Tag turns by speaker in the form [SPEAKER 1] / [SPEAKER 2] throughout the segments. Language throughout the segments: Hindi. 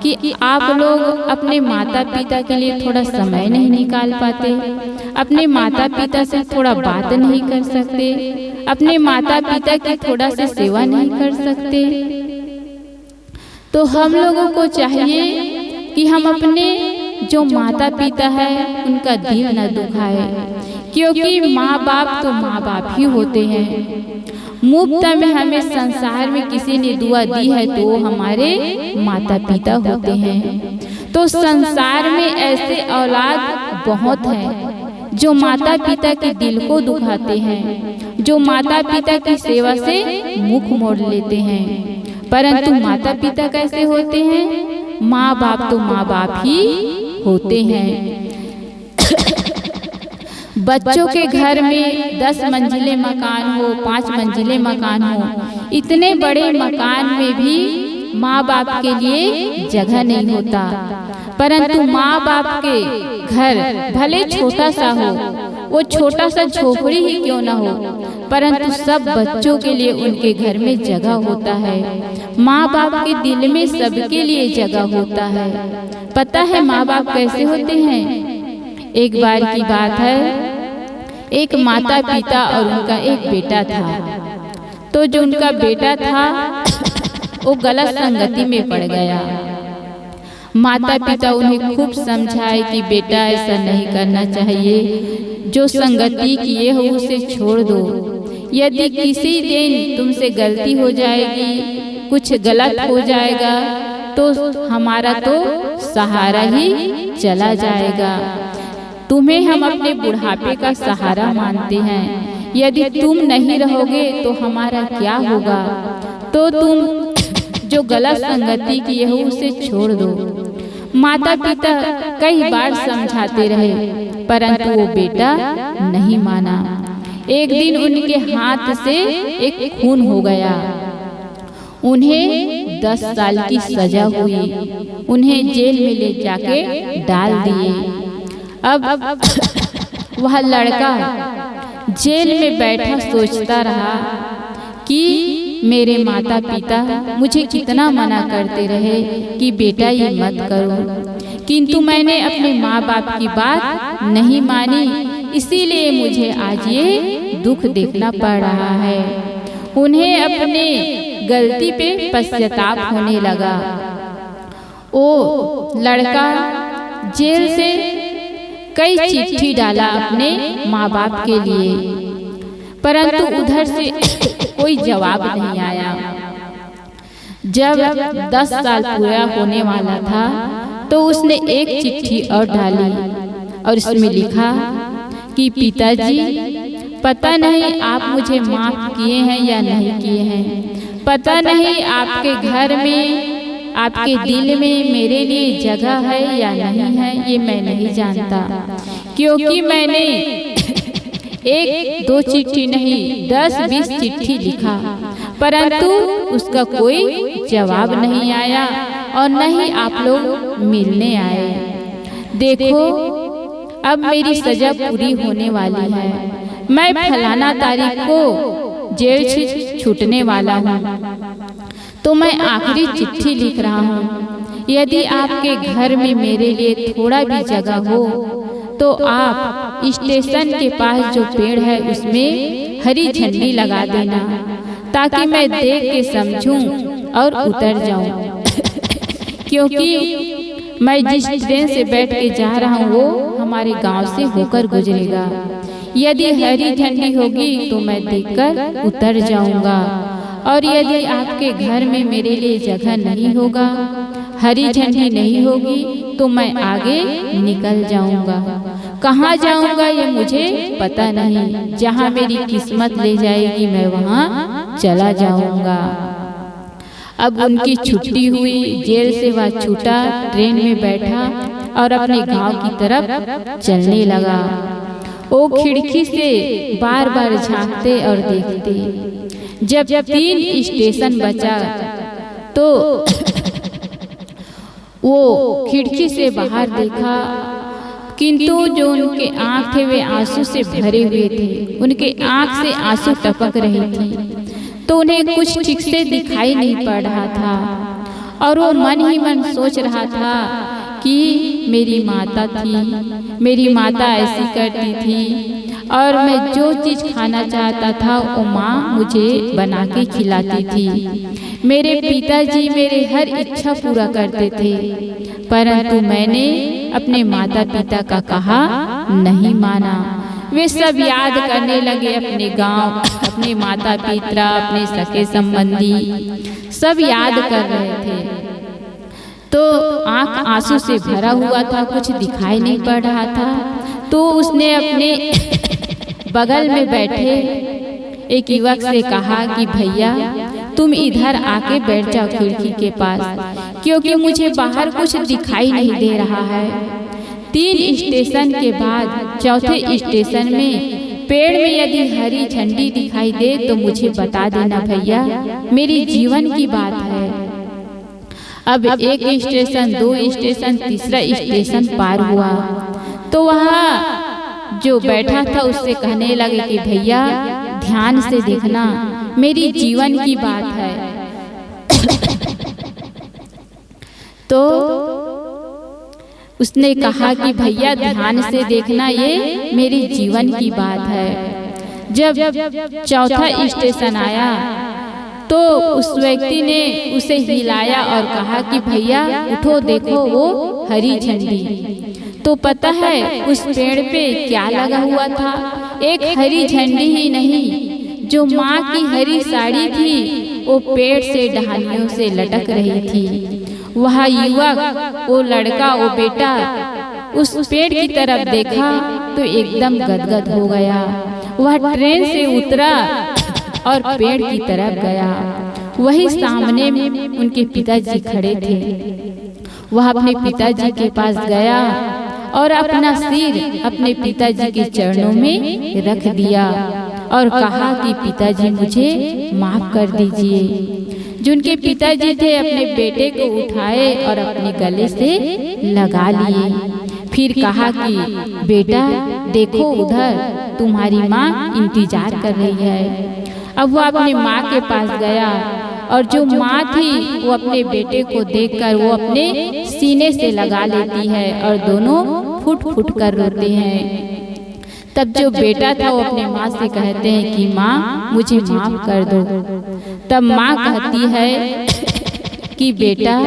[SPEAKER 1] कि आप लोग अपने माता पिता के लिए थोड़ा समय नहीं निकाल पाते, अपने माता पिता से थोड़ा बात नहीं कर सकते, अपने माता पिता की थोड़ा सा सेवा नहीं कर सकते। तो हम लोगों को चाहिए कि हम अपने जो माता पिता है उनका दिल न दुखाए, क्योंकि माँ बाप तो माँ बाप ही होते हैं। मुफ्त में हमें संसार में किसी ने दुआ दी है तो वो हमारे माता पिता होते हैं। तो संसार में ऐसे औलाद बहुत हैं जो माता पिता के दिल को दुखाते हैं, जो माता पिता की सेवा से मुख मोड़ लेते हैं। परंतु माता पिता कैसे होते हैं? माँ बाप तो माँ बाप ही होते हैं। बच्चों के घर में 10 मंजिले मकान हो, 5 मंजिले मकान हो, इतने बड़े मकान में भी माँ बाप के लिए जगह नहीं होता। परंतु माँ बाप के घर भले छोटा सा हो, वो छोटा सा झोपड़ी ही क्यों ना हो, परंतु सब बच्चों के लिए उनके घर में जगह होता है। माँ बाप के दिल में सबके लिए जगह होता है। पता है माँ बाप कैसे होते हैं? एक बार की बात है, एक माता पिता और उनका एक बेटा था। तो जो उनका बेटा था वो गलत संगति में पड़ गया। माता पिता उन्हें खूब समझाए कि बेटा ऐसा नहीं करना चाहिए, जो संगति किए हो उसे छोड़ दो। यदि किसी दिन तुमसे गलती हो जाएगी, कुछ गलत हो जाएगा तो हमारा तो सहारा ही चला जाएगा। तुम्हें हम अपने बुढ़ापे का सहारा मानते हैं, यदि तुम नहीं रहोगे तो हमारा क्या होगा? तो तुम जो गलत संगति किए हो उसे छोड़ दो। माता पिता कई बार समझाते रहे, परंतु वो बेटा नहीं माना। एक दिन उनके हाथ से एक खून हो गया। उन्हें 10 साल की सजा हुई। उन्हें जेल में ले जाके डाल दिए। अब वह लड़का जेल में बैठा सोचता रहा कि मेरे माता पिता मुझे कितना मना करते रहे कि बेटा ये मत करो, किंतु मैंने अपने माँ बाप की बात नहीं मानी, इसीलिए मुझे आज ये दुख देखना पड़ रहा है। उन्हें अपने गलती पे पश्चाताप होने लगा। वो लड़का जेल से कई चिट्ठी डाला अपने माँ बाप के लिए, परंतु उधर से कोई जवाब नहीं आया। जब 10 साल पूरा होने वाला था तो उसने एक चिट्ठी और डाली और इसमें लिखा कि पिताजी, पता नहीं आप मुझे माफ किए हैं या नहीं किए हैं, पता नहीं आपके घर में, आपके दिल में मेरे लिए जगह है या नहीं है, ये मैं नहीं जानता, क्योंकि मैंने 1-2 चिट्ठी नहीं 10-20 चिट्ठी लिखा, परंतु उसका कोई जवाब नहीं आया और न ही आप लोग मिलने आए। देखो अब मेरी सजा पूरी होने वाली है, मैं फलाना तारीख को जेल से छूटने वाला हूँ, तो मैं आखिरी चिट्ठी लिख रहा हूँ। यदि आपके घर में मेरे लिए थोड़ा भी जगह हो तो आप स्टेशन के पास जो पेड़ है उसमें हरी झंडी लगा देना, ताकि मैं देख के समझूं और उतर जाऊं। क्योंकि मैं जिस ट्रेन से बैठ के जा रहा हूँ वो हमारे गांव से होकर गुजरेगा। यदि हरी झंडी होगी तो मैं देखकर उतर जाऊंगा, और यदि आपके घर में मेरे लिए जगह नहीं होगा, हरी झंडी नहीं होगी, तो मैं आगे निकल जाऊंगा। कहाँ जाऊंगा ये मुझे पता नहीं, जहाँ मेरी किस्मत ले जाएगी मैं वहाँ चला जाऊंगा। अब उनकी छुट्टी हुई, जेल से वह छूटा, ट्रेन में बैठा और अपने गांव की तरफ चलने लगा। वो खिड़की से बार बार झांकते और देखते। जब 3 स्टेशन बचा तो वो खिड़की से बाहर देखा, किंतु जो उनके आँख थे वे आंसू से भरे हुए थे। उनके आँख से आंसू टपक रहे थे, तो उन्हें कुछ ठीक से दिखाई नहीं पड़ रहा था। और वो मन ही मन सोच रहा था कि मेरी माता थी, मेरी माता ऐसी करती थी और मैं जो चीज़ खाना चाहता था वो माँ मुझे बना के खिलाती थी। मेरे पिताजी मेरे हर इच्छा पूरा करते थे, परंतु मैंने अपने माता पिता का कहा नहीं माना। वे सब याद करने लगे अपने गांव, अपने माता पिता, अपने सगे संबंधी, सब याद कर रहे थे। तो आंख आंसू से भरा हुआ था, कुछ दिखाई नहीं पड़ रहा था। तो उसने अपने बगल में बैठे एक युवक से कहा कि भैया तुम इधर आके बैठ जाओ खिड़की के पास, क्योंकि मुझे बाहर कुछ दिखाई नहीं दे रहा है। 3 स्टेशन के बाद चौथे स्टेशन में पेड़ में यदि हरी झंडी दिखाई दे तो मुझे बता देना भैया, मेरी जीवन की बात है। अब 1 स्टेशन, 2 स्टेशन, तीसरा स्टेशन पार हुआ तो वहाँ जो बैठा था उससे कहने लगे कि भैया ध्यान से देखना, मेरी जीवन की बात है। तो उसने कहा कि भैया ध्यान से देखना, ये मेरी जीवन की बात है। जब चौथा स्टेशन आया तो उस व्यक्ति ने उसे हिलाया और कहा कि भैया उठो, देखो वो हरी झंडी। तो पता है उस पेड़ पे क्या लगा हुआ था? एक हरी झंडी ही नहीं, जो माँ की हरी साड़ी थी वो पेड़ से टहनियों से लटक रही थी। वह युवक, वो लड़का, वो बेटा उस पेड़ की तरफ देखा तो एकदम गदगद हो गया। वह ट्रेन से उतरा और पेड़ की तरफ गया। वही सामने में उनके पिताजी खड़े थे। वह अपने पिताजी के पास गया और अपना सिर अपने पिताजी के चरणों में रख दिया और कहा कि पिताजी मुझे माफ कर दीजिए। जिनके पिताजी थे अपने बेटे को उठाए और अपने गले से लगा लिए। फिर कहा कि बेटा देखो उधर तुम्हारी माँ इंतजार कर रही है। अब वो अपनी माँ के पास गया और जो माँ थी वो अपने बेटे को देखकर वो अपने सीने से लगा लेती है और दोनों फुट फुट कर रोते हैं। तब जो बेटा था वो अपने माँ से कहते हैं कि माँ मुझे माफ कर दो। तब माँ कहती है कि बेटा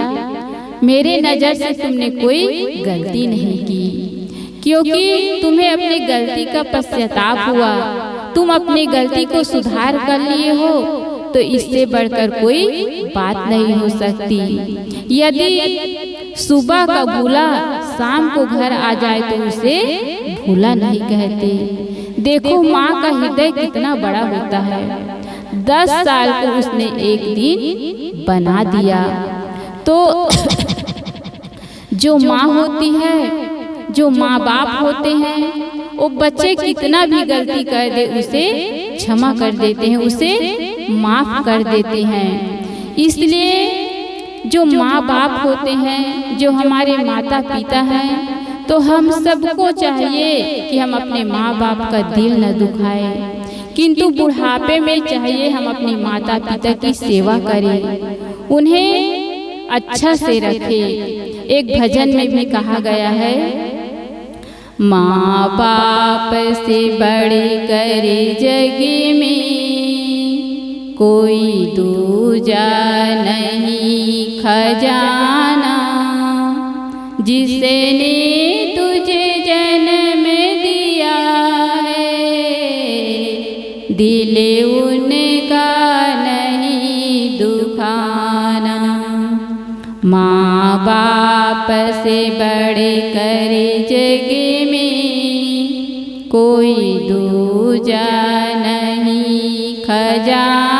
[SPEAKER 1] मेरे नज़र से तुमने कोई गलती नहीं की, क्योंकि तुम्हें अपनी गलती का पश्चाताप हुआ, तुम अपनी गलती को सुधार कर लिए हो, तो इससे बढ़कर कोई बात नहीं हो सकती। यदि सुबह का भूला शाम को घर आ जाए तो उसे भूला नहीं कहते। देखो माँ का हृदय कितना बड़ा होता है। 10 साल को उसने एक दिन बना दिया। तो जो माँ होती है, जो माँ बाप होते हैं, वो बच्चे कितना भी गलती कर दे उसे क्षमा कर देते हैं, उसे माफ कर देते हैं। इसलिए जो माँ बाप होते हैं, जो हमारे माता पिता हैं, तो हम सबको चाहिए कि हम अपने माँ बाप का दिल न दुखाएं, किंतु बुढ़ापे में चाहिए हम अपनी माता पिता की सेवा करें, उन्हें अच्छा से रखें। एक भजन में भी कहा गया है, माँ बाप से बड़े करे जग में कोई दूजा नहीं खजाना, जिसने तुझे जन्म दिया है दिल उनका नहीं दुखाना। माँ बाप से बड़े करे जग में कोई दूजा नहीं खजाना।